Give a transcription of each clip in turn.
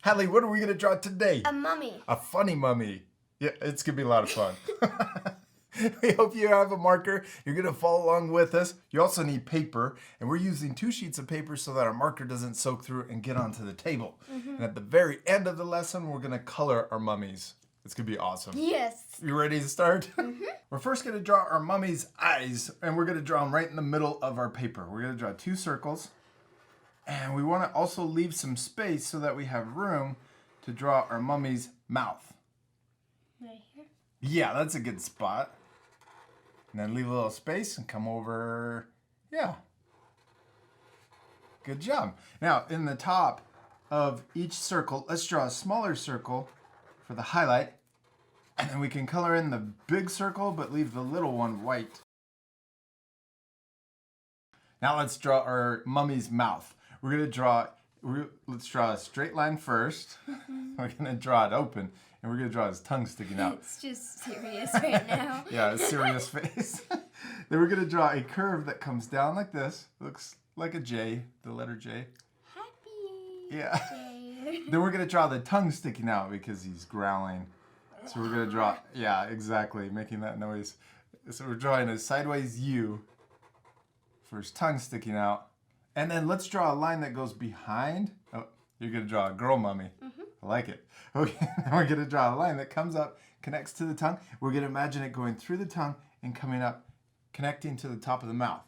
Hadley, what are we going to draw today? A mummy. A funny mummy. Yeah, it's going to be a lot of fun. We hope you have a marker. You're going to follow along with us. You also need paper, and we're using 2 sheets of paper so that our marker doesn't soak through and get onto the table. And at the very end of the lesson, we're going to color our mummies. It's going to be awesome. Yes. You ready to start? We're first going to draw our mummy's eyes, and we're going to draw them right in the middle of our paper. We're going to draw 2 circles, and we want to also leave some space so that we have room to draw our mummy's mouth. Right here? Yeah, that's a good spot. And then leave a little space and come over. Yeah. Good job. Now, in the top of each circle, let's draw a smaller circle for the highlight. And then we can color in the big circle, but leave the little one white. Now let's draw our mummy's mouth. Let's draw a straight line first. We're going to draw it open. And we're going to draw his tongue sticking out. It's just serious right now. Yeah, a serious face. Then we're going to draw a curve that comes down like this. Looks like a J, the letter J. Happy. Yeah. J. Then we're going to draw the tongue sticking out because he's growling. So we're going to draw, yeah, exactly, making that noise. So we're drawing a sideways U for his tongue sticking out. And then let's draw a line that goes behind. Oh, you're going to draw a girl mummy. I like it. Okay, then we're going to draw a line that comes up, connects to the tongue. We're going to imagine it going through the tongue and coming up, connecting to the top of the mouth.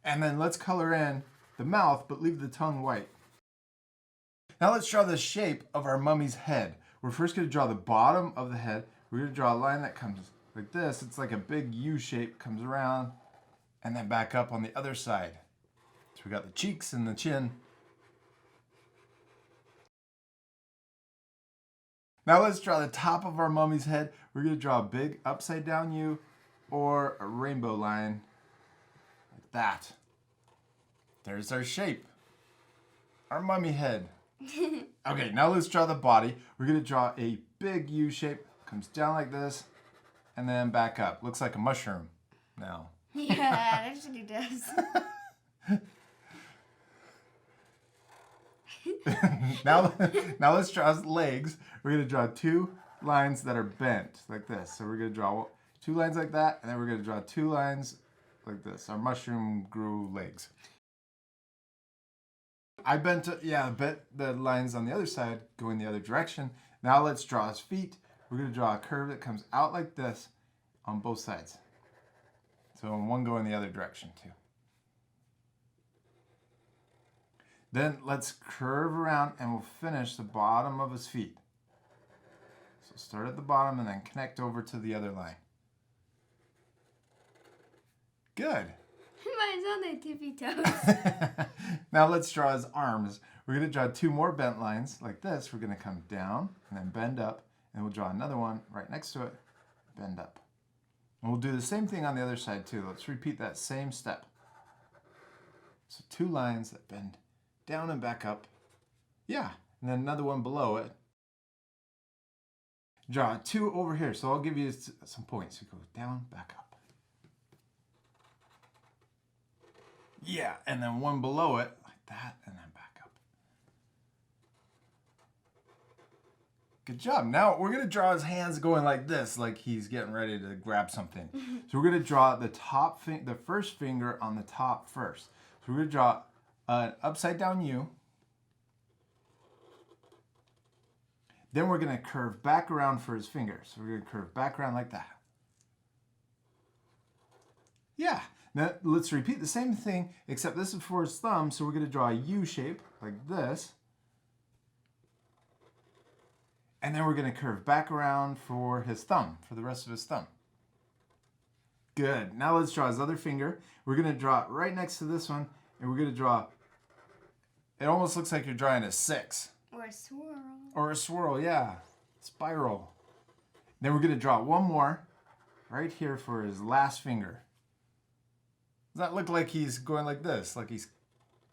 And then let's color in the mouth, but leave the tongue white. Now let's draw the shape of our mummy's head. We're first going to draw the bottom of the head. We're going to draw a line that comes like this. It's like a big U shape, comes around, and then back up on the other side. So we got the cheeks and the chin. Now let's draw the top of our mummy's head. We're going to draw a big upside down U or a rainbow line like that. There's our shape. Our mummy head. Okay, now let's draw the body. We're going to draw a big U shape. Comes down like this and then back up. Looks like a mushroom now. Yeah, it actually does. Now let's draw his legs. We're going to draw 2 lines that are bent like this. So we're going to draw 2 lines like that, and then we're going to draw 2 lines like this. Our mushroom grew legs. I bent the lines on the other side going the other direction. Now let's draw his feet. We're going to draw a curve that comes out like this on both sides. So one going the other direction too. Then let's curve around and we'll finish the bottom of his feet. So start at the bottom and then connect over to the other line. Good. Mine's on the tippy toes. Now let's draw his arms. We're going to draw 2 more bent lines like this. We're going to come down and then bend up. And we'll draw another one right next to it. Bend up. And we'll do the same thing on the other side too. Let's repeat that same step. So 2 lines that bend down and back up. Yeah, and then another one below it. Draw 2 over here. So I'll give you some points. You go down, back up. Yeah, and then one below it, like that, and then back up. Good job. Now we're going to draw his hands going like this, like he's getting ready to grab something. So we're going to draw the first finger on the top first. So we're going to draw an upside down U. Then we're going to curve back around for his fingers. So we're going to curve back around like that. Yeah. Now let's repeat the same thing, except this is for his thumb. So we're going to draw a U shape like this. And then we're going to curve back around for his thumb, for the rest of his thumb. Good. Now let's draw his other finger. We're going to draw it right next to this one. And we're going to draw, it almost looks like you're drawing a 6. Or a swirl. Or a swirl, yeah. Spiral. Then we're going to draw one more right here for his last finger. Does that look like he's going like this? Like he's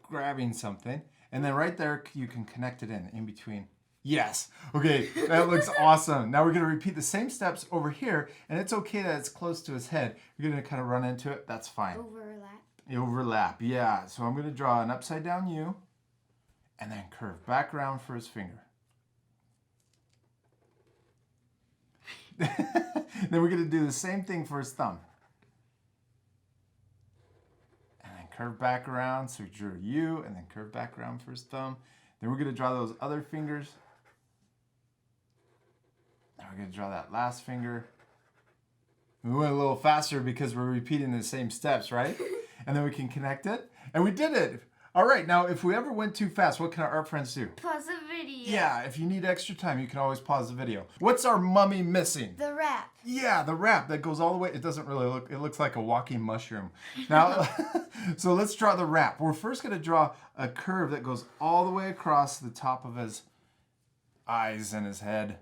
grabbing something. And then right there, you can connect it in between. Yes. Okay, that looks awesome. Now we're going to repeat the same steps over here. And it's okay that it's close to his head. You're going to kind of run into it. That's fine. Overlap. Overlap, yeah. So I'm going to draw an upside down U and then curve back around for his finger. Then we're going to do the same thing for his thumb. And then curve back around. So we drew a U and then curve back around for his thumb. Then we're going to draw those other fingers. Now we're going to draw that last finger. We went a little faster because we're repeating the same steps, right? And then we can connect it. And we did it. All right, now if we ever went too fast, what can our art friends do? Pause the video. Yeah, if you need extra time, you can always pause the video. What's our mummy missing? The wrap. Yeah, the wrap that goes all the way. It doesn't really look, it looks like a walking mushroom. Now, so let's draw the wrap. We're first going to draw a curve that goes all the way across the top of his eyes and his head.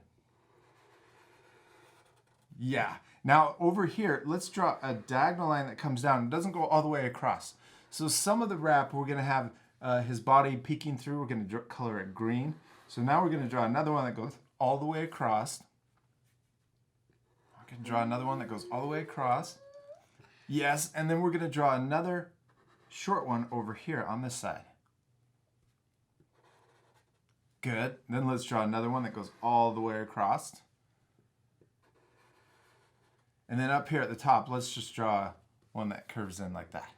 Yeah. Now, over here, let's draw a diagonal line that comes down. It doesn't go all the way across. So some of the wrap, we're going to have his body peeking through. We're going to color it green. So now we're going to draw another one that goes all the way across. We're going to draw another one that goes all the way across. Yes, and then we're going to draw another short one over here on this side. Good. Then let's draw another one that goes all the way across. And then up here at the top, let's just draw one that curves in like that.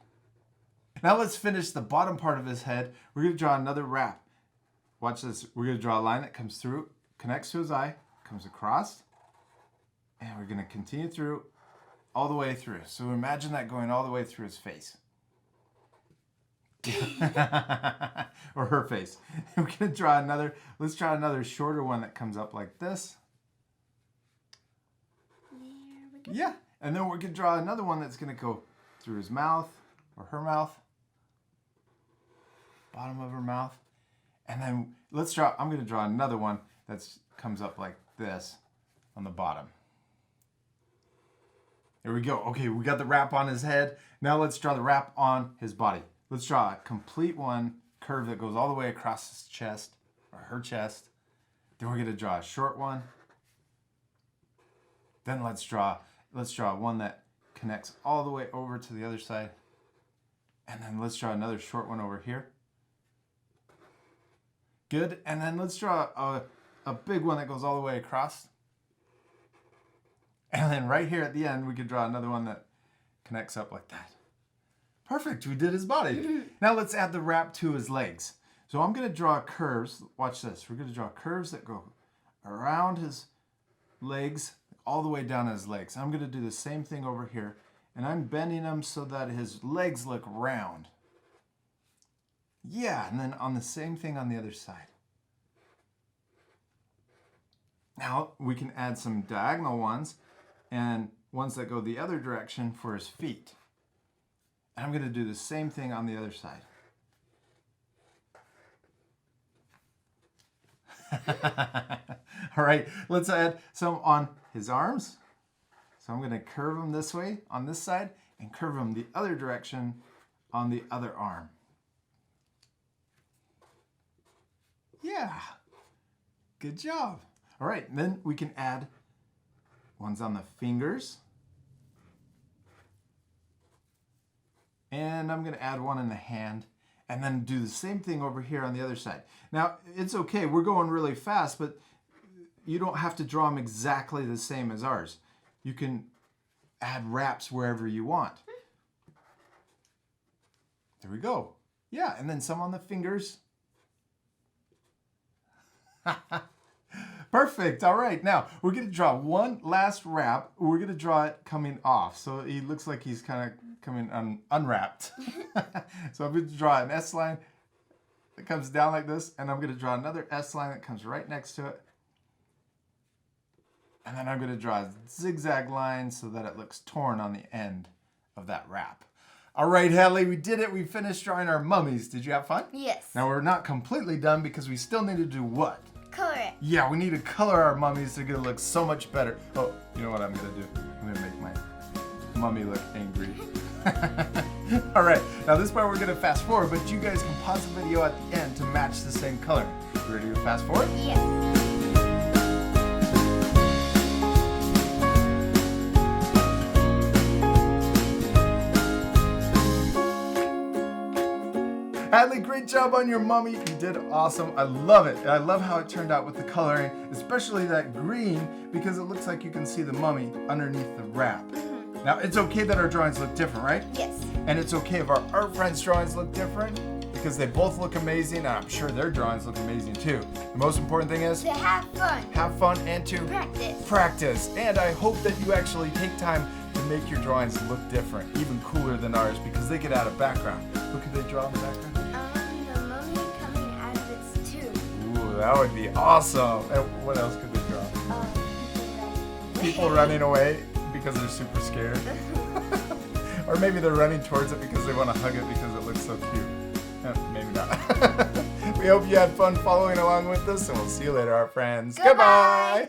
Now let's finish the bottom part of his head. We're going to draw another wrap. Watch this. We're going to draw a line that comes through, connects to his eye, comes across, and we're going to continue through, all the way through. So imagine that going all the way through his face. Or her face. We're going to draw another, let's draw another shorter one that comes up like this. Yeah, and then we're going to draw another one that's going to go through his mouth or her mouth. Bottom of her mouth. And then let's draw, I'm going to draw another one that comes up like this on the bottom. There we go. Okay, we got the wrap on his head. Now let's draw the wrap on his body. Let's draw a complete one, curve that goes all the way across his chest or her chest. Then we're going to draw a short one. Then let's draw one that connects all the way over to the other side. And then let's draw another short one over here. Good. And then let's draw a big one that goes all the way across. And then right here at the end, we could draw another one that connects up like that. Perfect. We did his body. Now let's add the wrap to his legs. So I'm going to draw curves. Watch this. We're going to draw curves that go around his legs, all the way down his legs. I'm going to do the same thing over here. And I'm bending them so that his legs look round. Yeah, and then on the same thing on the other side. Now we can add some diagonal ones and ones that go the other direction for his feet. And I'm going to do the same thing on the other side. All right, let's add some on his arms. So I'm going to curve them this way on this side and curve them the other direction on the other arm. Yeah, good job. All right, then we can add ones on the fingers. And I'm going to add one in the hand and then do the same thing over here on the other side. Now, it's okay. We're going really fast, but you don't have to draw them exactly the same as ours. You can add wraps wherever you want. There we go. Yeah, and then some on the fingers. Perfect. All right, now we're going to draw one last wrap. We're going to draw it coming off. So he looks like he's kind of coming unwrapped. So I'm going to draw an S line that comes down like this, and I'm going to draw another S line that comes right next to it. And then I'm going to draw a zigzag line so that it looks torn on the end of that wrap. All right, Hadley, we did it. We finished drawing our mummies. Did you have fun? Yes. Now we're not completely done because we still need to do what? Color it. Yeah, we need to color our mummies. They're going to look so much better. Oh, you know what I'm going to do? I'm going to make my mummy look angry. All right, now this part we're going to fast forward, but you guys can pause the video at the end to match the same color. You ready to fast forward? Yes. Hadley, great job on your mummy. You did awesome. I love it. And I love how it turned out with the coloring, especially that green, because it looks like you can see the mummy underneath the wrap. Now, it's okay that our drawings look different, right? Yes. And it's okay if our art friends' drawings look different, because they both look amazing, and I'm sure their drawings look amazing too. The most important thing is To have fun. have fun and to practice. And I hope that you actually take time to make your drawings look different, even cooler than ours, because they could add a background. What could they draw in the background? The mummy coming out of its tomb. Ooh, that would be awesome. And what else could they draw? People running away because they're super scared. Or maybe they're running towards it because they want to hug it because it looks so cute. Maybe not. We hope you had fun following along with us, and we'll see you later, our friends. Goodbye.